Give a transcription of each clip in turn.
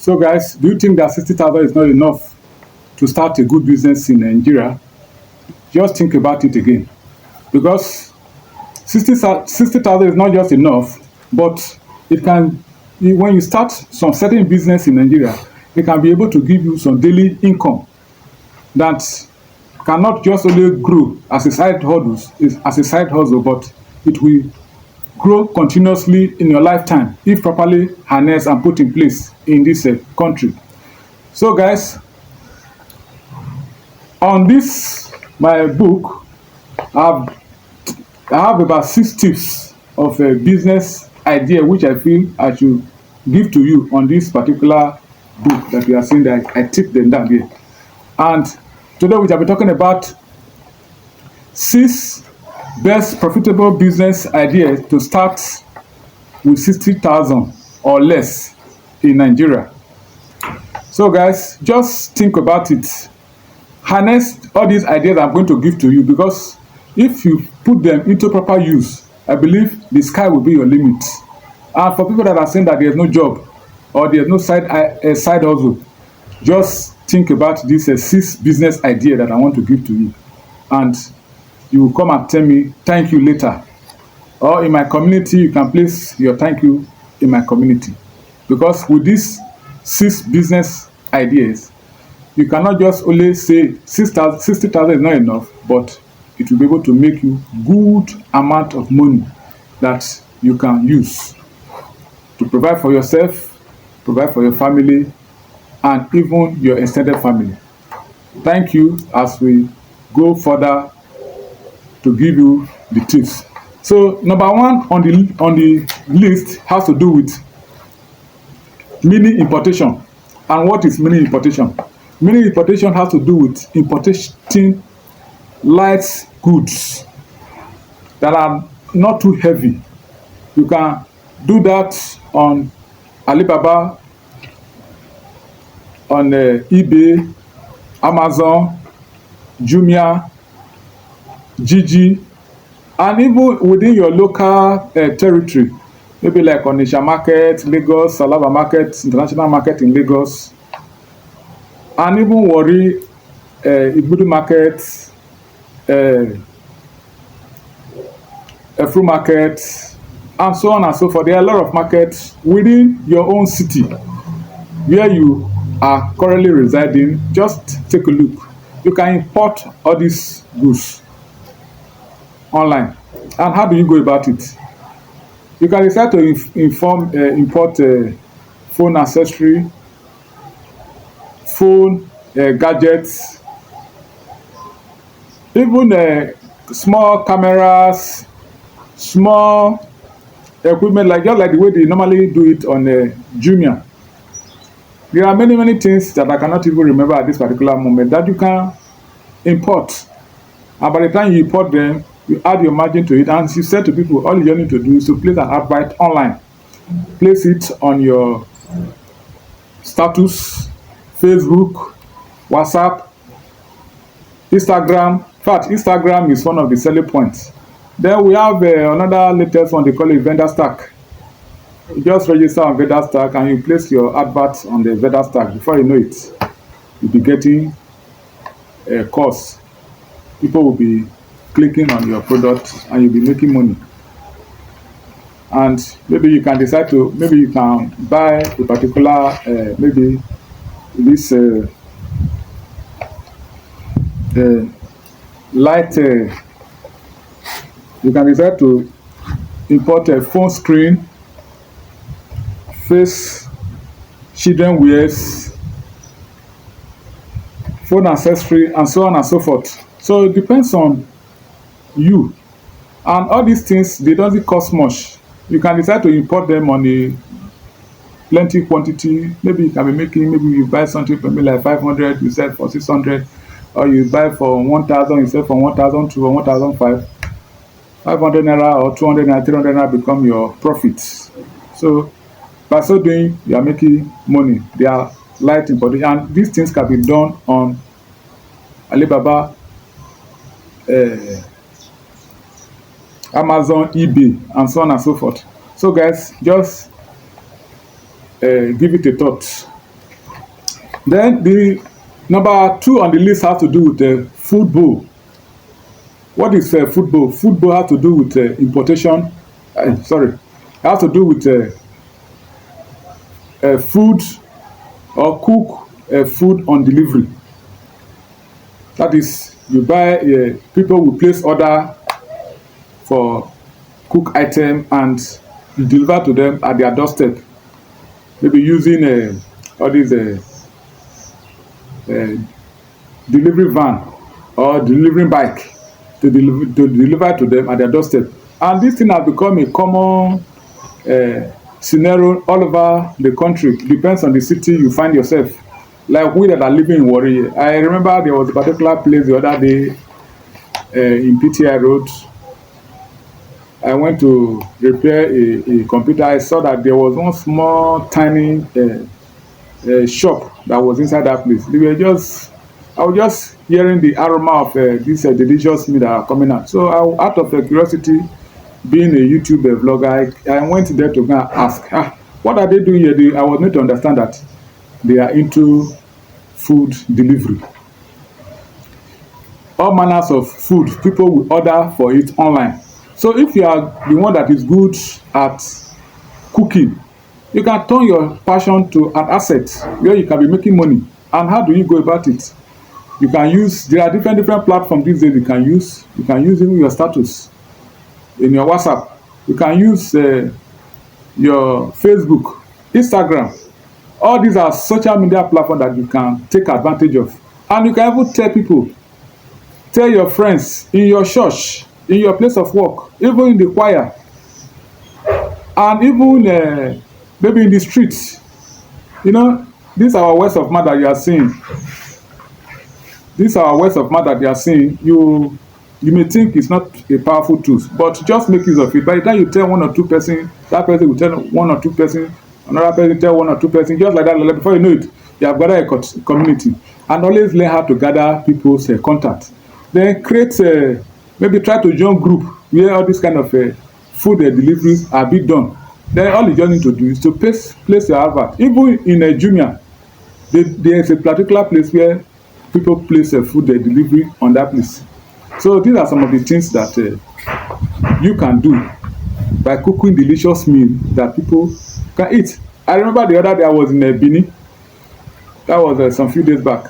So, guys, do you think that 60,000 is not enough to start a good business in Nigeria? Just think about it again. Because 60,000 is not just enough, but it can, when you start some certain business in Nigeria, it can be able to give you some daily income that cannot just only grow as a side hustle, but it will grow continuously in your lifetime if properly harnessed and put in place in this country. So, guys, on this my book, I have about 6 tips of a business idea which I feel I should give to you on this particular book that we are seeing. That I tipped them down here. And today we shall be talking about 6 best profitable business ideas to start with 60,000 or less in Nigeria. So, guys, just think about it. Harness all these ideas I'm going to give to you, because if you put them into proper use, I believe the sky will be your limit. And for people that are saying that there's no job or there's no side hustle, just think about this 6 business idea that I want to give to you, and you will come and tell me thank you later. Or in my community, you can place your thank you in my community, because with these 6 business ideas, you cannot just only say 60,000 is not enough, but it will be able to make you good amount of money that you can use to provide for yourself, provide for your family, and even your extended family. Thank you as we go further to give you the tips. So, number 1 on the list has to do with mini importation. And what is mini importation? Mini importation has to do with importing light goods that are not too heavy. You can do that on Alibaba, on eBay, Amazon, Jumia, Gigi, and even within your local territory, maybe like Onitsha Market, Lagos, Salaba Market, International Market in Lagos, and even Warri, Igbudu Market, Efru Market, and so on and so forth. There are a lot of markets within your own city where you are currently residing. Just take a look. You can import all these goods online. And how do you go about it? You can decide to import phone accessory, phone gadgets, even small cameras, small equipment, like just like the way they normally do it on Jumia. There are many things that I cannot even remember at this particular moment that you can import. And by the time you import them, you add your margin to it, and you say to people, all you need to do is to place an advert online. Place it on your status, Facebook, WhatsApp, Instagram. In fact, Instagram is one of the selling points. Then we have another latest one, they call it vendor stack. You just register on vendor stack and you place your advert on the vendor stack. Before you know it, you'll be getting a course. People will be clicking on your product and you'll be making money. And maybe you can decide to, maybe you can buy a particular, maybe this light, you can decide to import a phone screen, face, children wears, phone accessory, and so on and so forth. So it depends on you. And all these things, they don't cost much. You can decide to import them on a plenty quantity. Maybe you can be making, maybe you buy something for me like 500, you sell for 600, or you buy for 1,000, you sell for 1,002 or 1,005. 500 naira or 200 naira, 300 naira become your profits. So by so doing, you are making money. They are light importation, and these things can be done on Alibaba, Amazon, eBay, and so on and so forth. So guys, just give it a thought. Then the number 2 on the list has to do with the food bowl. What is food bowl? Food bowl has to do with importation. Sorry, has to do with food or cook food on delivery. That is, you buy, people will place order for cook item and you deliver to them at their doorstep. Maybe using all these delivery van or delivery bike to deliver to them at their doorstep. And this thing has become a common scenario all over the country. Depends on the city you find yourself. Like we that are living in Warri, I remember there was a particular place the other day in PTI Road. I went to repair a computer. I saw that there was one small tiny shop that was inside that place. I was just hearing the aroma of this delicious meat that are coming out. So out of curiosity, being a YouTube vlogger, I went there to go and ask, what are they doing here? I was made to understand that they are into food delivery. All manners of food, people will order for it online. So if you are the one that is good at cooking, you can turn your passion to an asset where you can be making money. And how do you go about it? You can use, there are different platforms these days you can use. You can use even your status in your WhatsApp. You can use your Facebook, Instagram. All these are social media platforms that you can take advantage of. And you can even tell people, tell your friends in your church, in your place of work, even in the choir, and even maybe in the streets. You know, these are our words of mouth that you are seeing. These are our words of mouth that you are seeing. You may think it's not a powerful tool, but just make use of it. By the time you tell 1 or 2 person, that person will tell 1 or 2 person, another person tell 1 or 2 person, just like that. Before you know it, you have gathered a community. And always learn how to gather people's contact. Then create, maybe try to join group where all these kind of food deliveries are being done. Then all you just need to do is to place your advert. Even in Jumia, there is a particular place where people place food delivery on that place. So these are some of the things that you can do by cooking delicious meal that people can eat. I remember the other day I was in Benin. That was some few days back.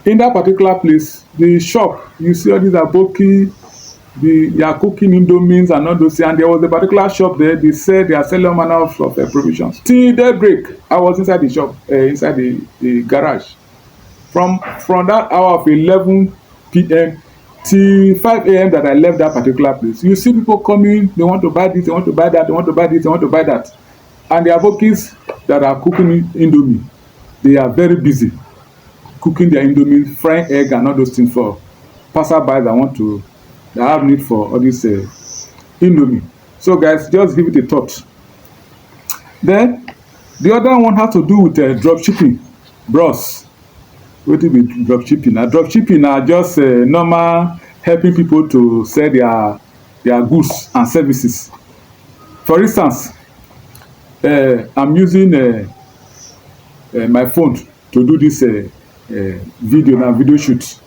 In that particular place, the shop, you see all these aboki, they are cooking indomines and all those things. And there was a particular shop there, they said they are selling all manner of provisions. Till daybreak, I was inside the shop, inside the garage. From that hour of 11 p.m. till 5 a.m. that I left that particular place, you see people coming, they want to buy this, they want to buy that, they want to buy this, they want to buy that. And the abokis that are cooking indomie, they are very busy cooking their indomie, frying egg and all those things for passerby that have need for all this indomie. So guys, just give it a thought. Then the other one has to do with drop shipping. Bros, what is drop shipping? Drop shipping are just normal helping people to sell their goods and services. For instance, I'm using my phone to do this video shoot.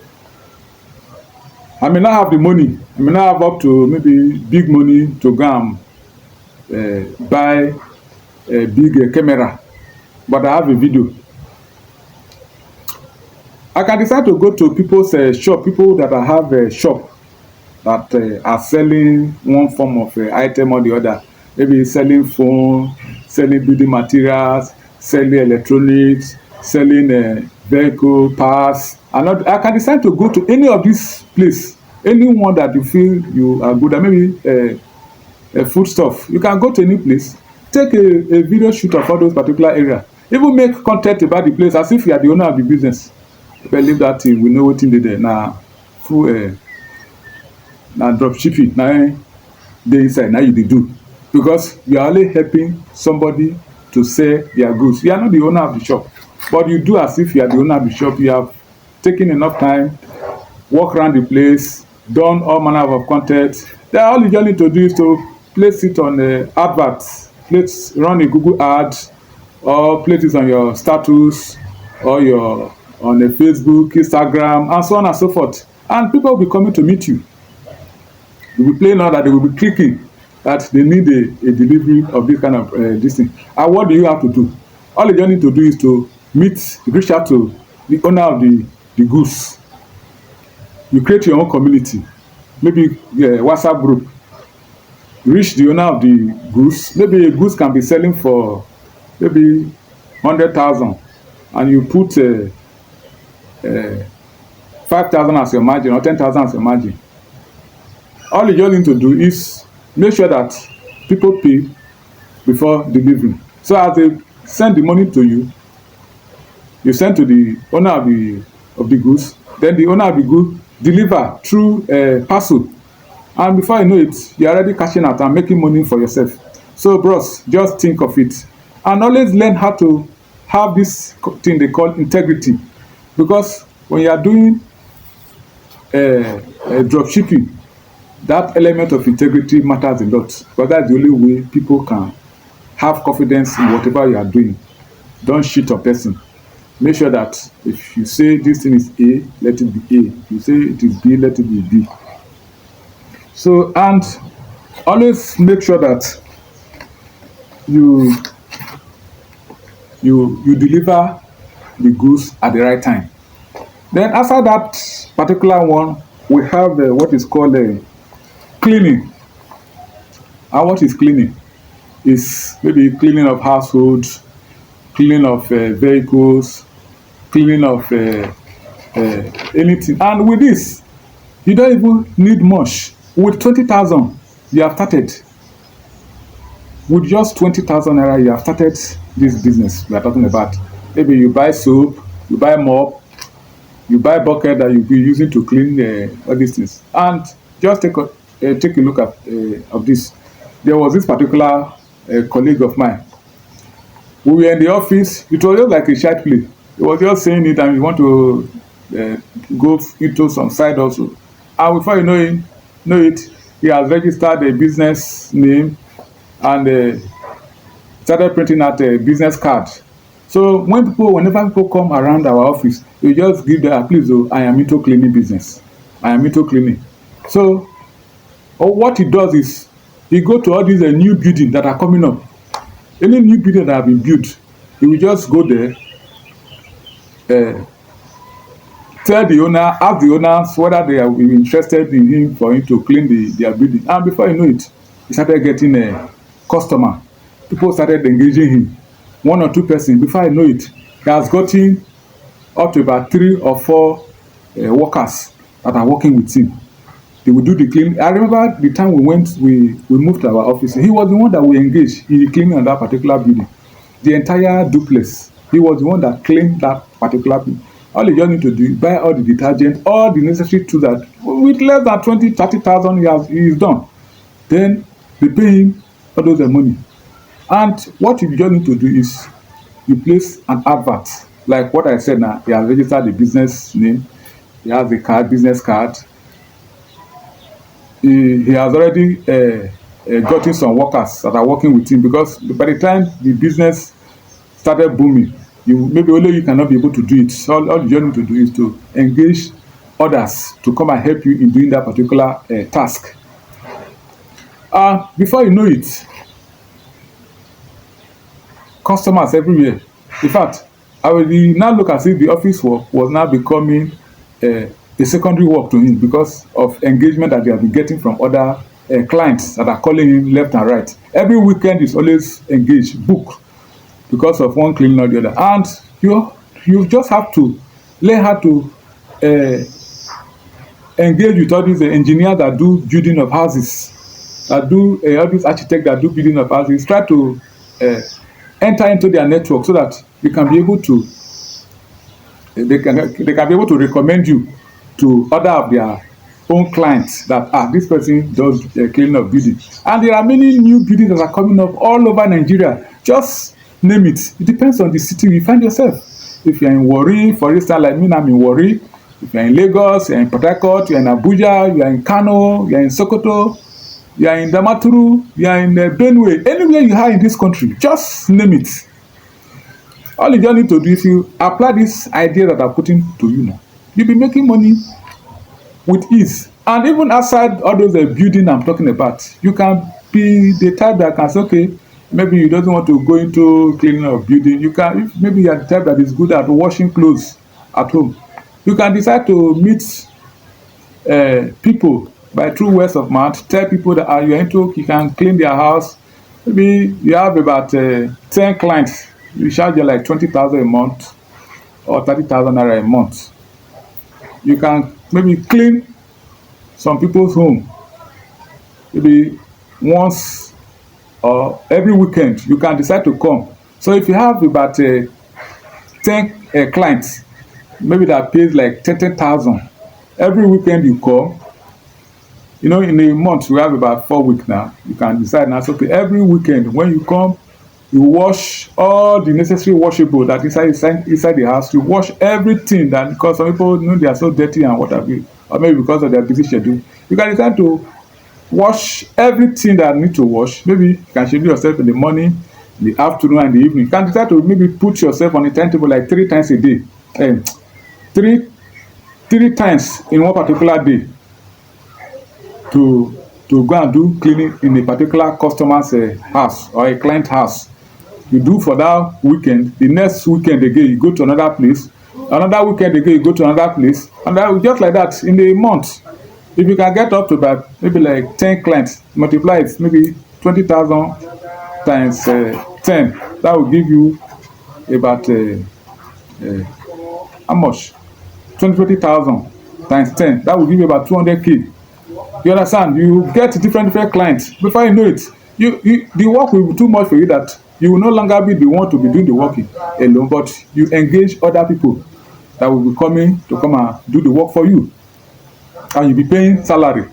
I may not have the money. I may not have up to maybe big money to go and buy a big camera, but I have a video. I can decide to go to people's shop, people that I have a shop that are selling one form of item or the other. Maybe selling phone, selling building materials, selling electronics, selling vehicle parts. And I can decide to go to any of these places, anyone that you feel you are good at, maybe food stuff. You can go to any place, take a video shoot of all those particular areas, even make content about the place as if you are the owner of the business. Believe that thing, we know what in there now. Full now drop shipping now they inside now you do, because you are only helping somebody to sell their goods. You are not the owner of the shop, but you do as if you are the owner of the shop. You have taken enough time, walk around the place, done all manner of content. Then all you just need to do is to place it on adverts, run a Google ad, or place it on your status, or you're on a Facebook, Instagram, and so on and so forth. And people will be coming to meet you. You'll be playing out that they will be clicking that they need a delivery of this kind of this thing. And what do you have to do? All you need to do is to reach out to the owner of the goods. You create your own community, maybe a WhatsApp group. Reach the owner of the goods. Maybe a goods can be selling for maybe 100,000, and you put 5,000 as your margin or 10,000 as your margin. All you just need to do is make sure that people pay before delivering. So as they send the money to you, you send to the owner of the goods. Then the owner of the goods deliver through parcel, and before you know it, you're already cashing out and making money for yourself. So bros, just think of it, and always learn how to have this thing they call integrity, because when you are doing drop shipping, that element of integrity matters a lot, because that's the only way people can have confidence in whatever you are doing. Don't cheat a person. Make sure that if you say this thing is A, let it be A. If you say it is B, let it be B. So, and always make sure that you deliver the goods at the right time. Then after that particular one, we have what is called cleaning. And what is cleaning? Is maybe cleaning of households, cleaning of vehicles, cleaning of anything. And with this, you don't even need much. With 20,000, you have started. With just 20,000 naira, you have started this business we are talking about. Maybe you buy soap, you buy mop, you buy bucket that you'll be using to clean all these things. And just take a look at of this. There was this particular colleague of mine. We were in the office. It was just like a child play. He was just saying it, and we want to go into some side also. And before you know it, he has registered a business name and started printing out a business card. So whenever people come around our office, you just give them, please, oh, I am into cleaning business. I am into cleaning. So what he does is he go to all these new buildings that are coming up. Any new building that have been built, he will just go there, tell the owner, ask the owners whether they are interested in him for him to clean their building. And before you know it, he started getting a customer. People started engaging him. 1 or 2 persons. Before I know it, he has gotten up to about 3 or 4 workers that are working with him. They will do the cleaning. I remember the time we moved to our office. He was the one that we engaged in the cleaning of that particular building. The entire duplex. He was the one that cleaned that particular building. All you just need to do is buy all the detergent, all the necessary tools that with less than 20,000-30,000 he is done. Then they pay him all those money. And what you just need to do is you place an advert. Like what I said now, he has registered the business name, he has the card, business card. He has already gotten some workers that are working with him, because by the time the business started booming, maybe only you cannot be able to do it. So all you need to do is to engage others to come and help you in doing that particular task. Before you know it, customers everywhere. In fact, I will now look as if the office work was now becoming a secondary work to him, because of engagement that they have been getting from other clients that are calling him left and right. Every weekend is always engaged, booked, because of one cleaning or the other. And you just have to learn how to engage with all these engineers that do building of houses, that do all these architects that do building of houses. Try to enter into their network so that you can be able to they can be able to recommend you to other of their own clients that this person does cleaning of building. And there are many new buildings that are coming up all over Nigeria. Just name it. It depends on the city you find yourself. If you're in Warri, for instance, like me, I'm in Warri. If you're in Lagos, you're in Port Harcourt, you're in Abuja, you're in Kano, you're in Sokoto, you're in Damaturu, you're in Benue, anywhere you are in this country, just name it. All you just need to do, if you apply this idea that I'm putting to you now, you'll be making money with ease. And even outside all those building I'm talking about, you can be the type that can say, okay, maybe you don't want to go into cleaning of building. You can, if maybe you're the type that is good at washing clothes at home, you can decide to meet people by true words of mouth. Tell people that you're into, you can clean their house. Maybe you have about 10 clients. You charge you like 20,000 a month or 30,000 naira a month. You can maybe clean some people's home maybe once or every weekend. You can decide to come. So if you have about 10 clients, maybe that pays like 30,000 every weekend you come. You know, in a month we have about 4 weeks now. You can decide now, so okay, every weekend when you come, you wash all the necessary washable that inside the house. You wash everything, that because some people, you know, they are so dirty and what have you, or maybe because of their busy schedule, you can decide to wash everything that need to wash. Maybe you can schedule yourself in the morning, in the afternoon, and the evening. You can decide to maybe put yourself on a timetable like 3 times a day, three times in one particular day, to go and do cleaning in a particular customer's house or a client house. You do for that weekend. The next weekend again you go to another place. Another weekend again you go to another place. And that, just like that in a month, if you can get up to about maybe like 10 clients, multiply it, maybe 20,000 times 10, that will give you about how much? 20,000 times 10, that will give you about 200k. You understand? You get different clients. Before you know it, the work will be too much for you, that you will no longer be the one to be doing the work alone, but you engage other people that will be coming to come and do the work for you, and you'll be paying salary.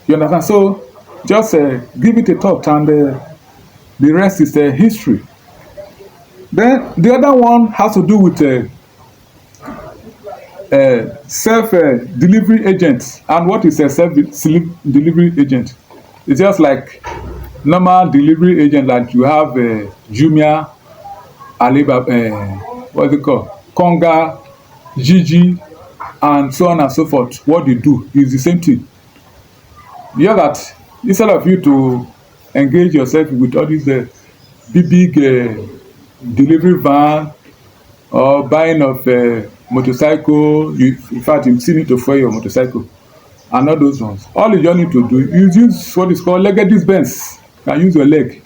You understand? So just give it a thought, and the rest is history. Then the other one has to do with self delivery agent. And what is a self delivery agent? It's just like normal delivery agent that you have Jumia, Alibaba, what's it called, Konga, Gigi, and so on and so forth. What they do is the same thing. You know that instead of you to engage yourself with all these big delivery van or buying of motorcycle, in fact you still need to fuel your motorcycle and all those ones, all you just need to do is use what is called legged dispense. You can use your leg.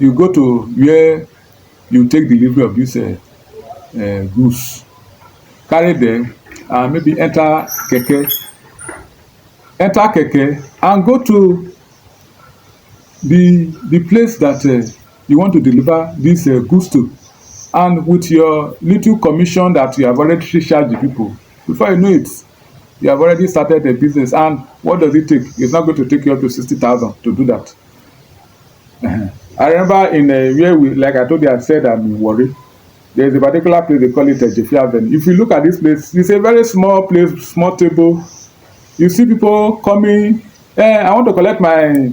You go to where you take delivery of this goods, carry them, and maybe enter keke and go to the place that you want to deliver this goods to. And with your little commission that you have already charged the people, before you know it, you have already started a business. And what does it take? It's not going to take you up to 60,000 to do that. I remember in where we, like I told you, I said I'm in Warri. There's a particular place, they call it Jeffiaven. If you look at this place, it's a very small place, small table. You see people coming. I want to collect my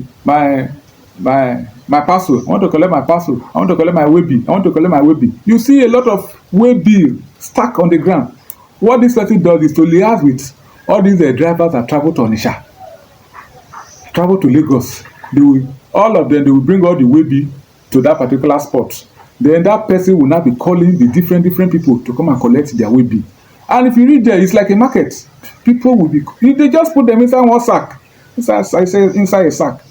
parcel. I want to collect my parcel. I want to collect my Webi. I want to collect my Webi. You see a lot of Webi stuck on the ground. What this person does is to liaise with all these drivers that travel to Onitsha, travel to Lagos. All of them, they will bring all the Webi to that particular spot. Then that person will now be calling the different people to come and collect their Webi. And if you read there, it's like a market. People will be, they just put them inside one sack, inside a sack.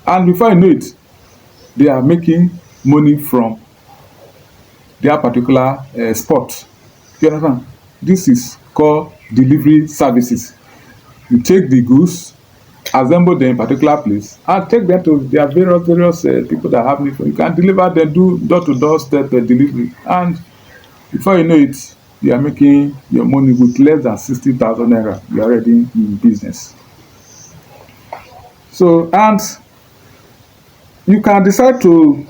And before you know it, they are making money from their particular spot. You understand? This is called delivery services. You take the goods, assemble them in a particular place, and take them to their various people that have need for. You can deliver them, do door-to-door step delivery, and before you know it, you are making your money with less than 60,000 naira. You are already in business. So, and you can decide to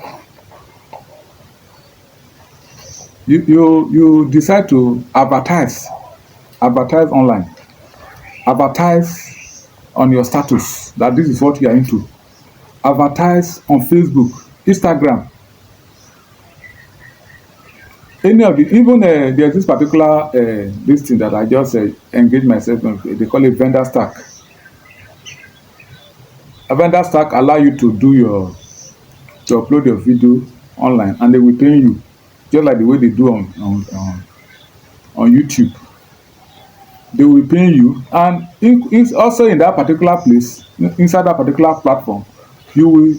you decide to advertise online, advertise on your status that this is what you are into, advertise on Facebook, Instagram, any of the even there's this particular this thing that I just engage myself in. They call it vendor stack. A vendor stack allow you to do your to upload your video online, and they will pay you just like the way they do on YouTube. They will pay you, and in also in that particular place, inside that particular platform, you will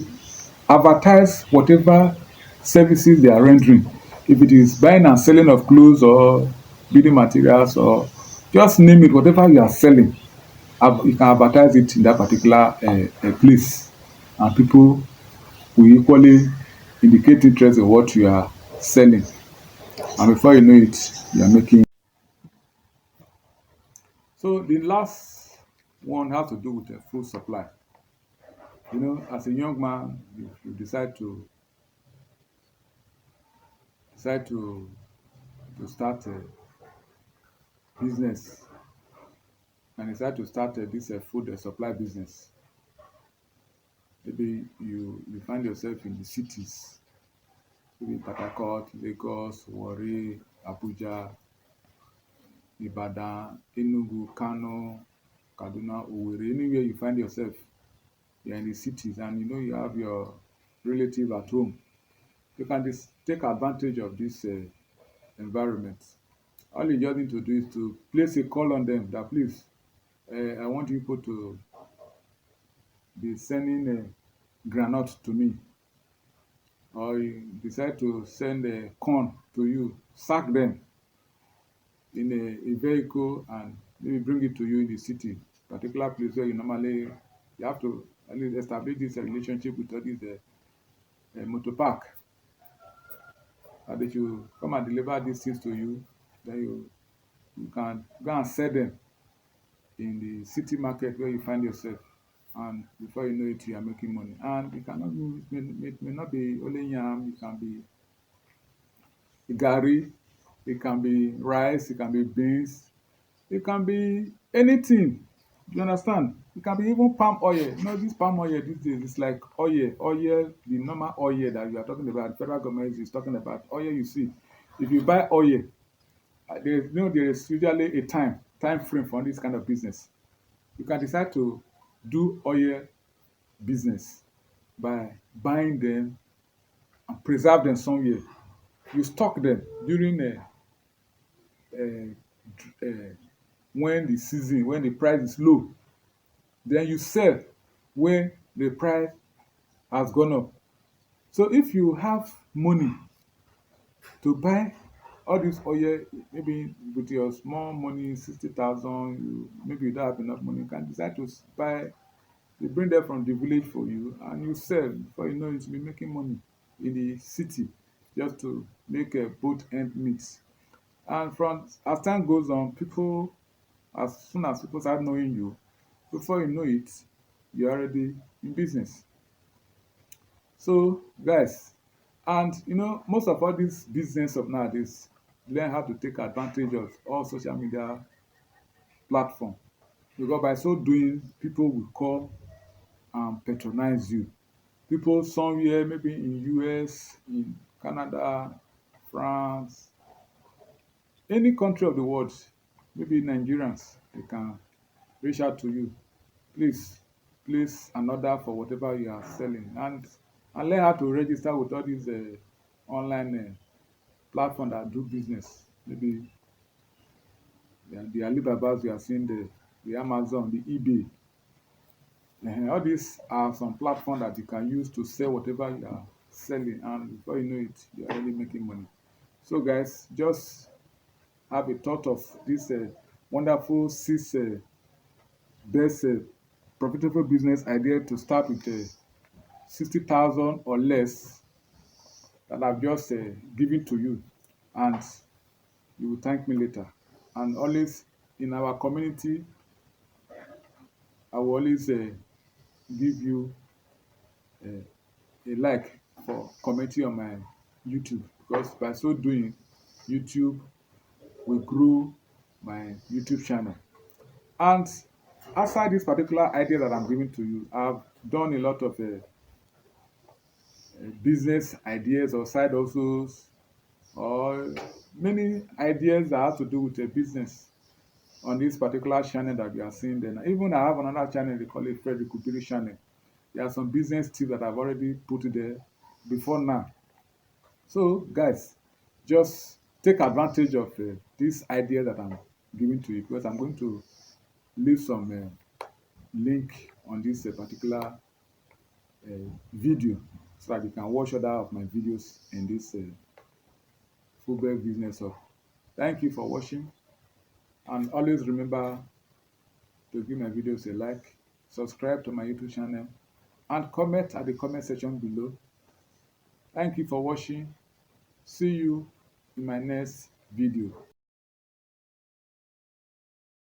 advertise whatever services they are rendering. If it is buying and selling of clothes or building materials, or just name it, whatever you are selling, you can advertise it in that particular place, and people will equally indicate interest in what you are selling, and before you know it, you are making. So the last one has to do with the food supply. You know, as a young man, you decide to start a business, and decide to start this food supply business. Maybe you find yourself in the cities, maybe Port Harcourt, Lagos, Warri, Abuja, Ibadan, Enugu, Kano, Kaduna, Owerri, anywhere you find yourself, you're in the cities, and you know you have your relative at home. You can take advantage of this environment. All you just need to do is to place a call on them that please, I want you people to be sending groundnut to me, or you decide to send corn to you, sack them in a vehicle and maybe bring it to you in the city, particular place where you have to at least establish this relationship with all these motor park, and they should come and deliver these things to you. Then you can go and sell them in the city market where you find yourself, and before you know it, you are making money. And it cannot be, it may not be only yam. It can be garri, it can be rice, it can be beans, it can be anything. You understand? It can be even palm oil. You know, this palm oil these days is like oil, the normal oil that you are talking about. The federal government is talking about oil. You see, if you buy oil, there is usually a time frame for this kind of business. You can decide to do oil business by buying them and preserve them somewhere. You stock them during uh, uh, when the price is low. Then you sell when the price has gone up. So if you have money to buy all this oil, maybe with your small money, 60,000, maybe you don't have enough money, you can decide to buy. They bring them from the village for you, and you sell. Before you know it, you'll be making money in the city, just to make both end meet. And from as time goes on, people, as soon as people start knowing you, before you know it, you're already in business. So guys, and you know, most of all this business of nowadays learn how to take advantage of all social media platform, because by so doing, people will come and patronize you. People somewhere, maybe in US, in Canada, France, any country of the world, maybe Nigerians, they can reach out to you. Please place an order for whatever you are selling, and learn how to register with all these online platform that do business. Maybe the Alibabas you are seeing, the Amazon, the eBay. All these are some platform that you can use to sell whatever you are selling, and before you know it, you're already making money. So guys, just have a thought of this wonderful six best profitable business idea to start with 60,000 or less that I've just given to you, and you will thank me later. And always in our community, I will always give you a like for commenting on my YouTube, because by so doing, YouTube will grow my YouTube channel. And outside this particular idea that I'm giving to you, I've done a lot of business ideas or side hustles, or many ideas that have to do with a business on this particular channel that we are seeing there. Even I have another channel, they call it Frederick Kupiri channel. There are some business tips that I've already put there before now. So guys, just take advantage of this idea that I'm giving to you, because I'm going to leave some link on this particular video so that you can watch other of my videos in this football business of. Thank you for watching, and always remember to give my videos a like, subscribe to my YouTube channel, and comment at the comment section below. Thank you for watching. See you in my next video.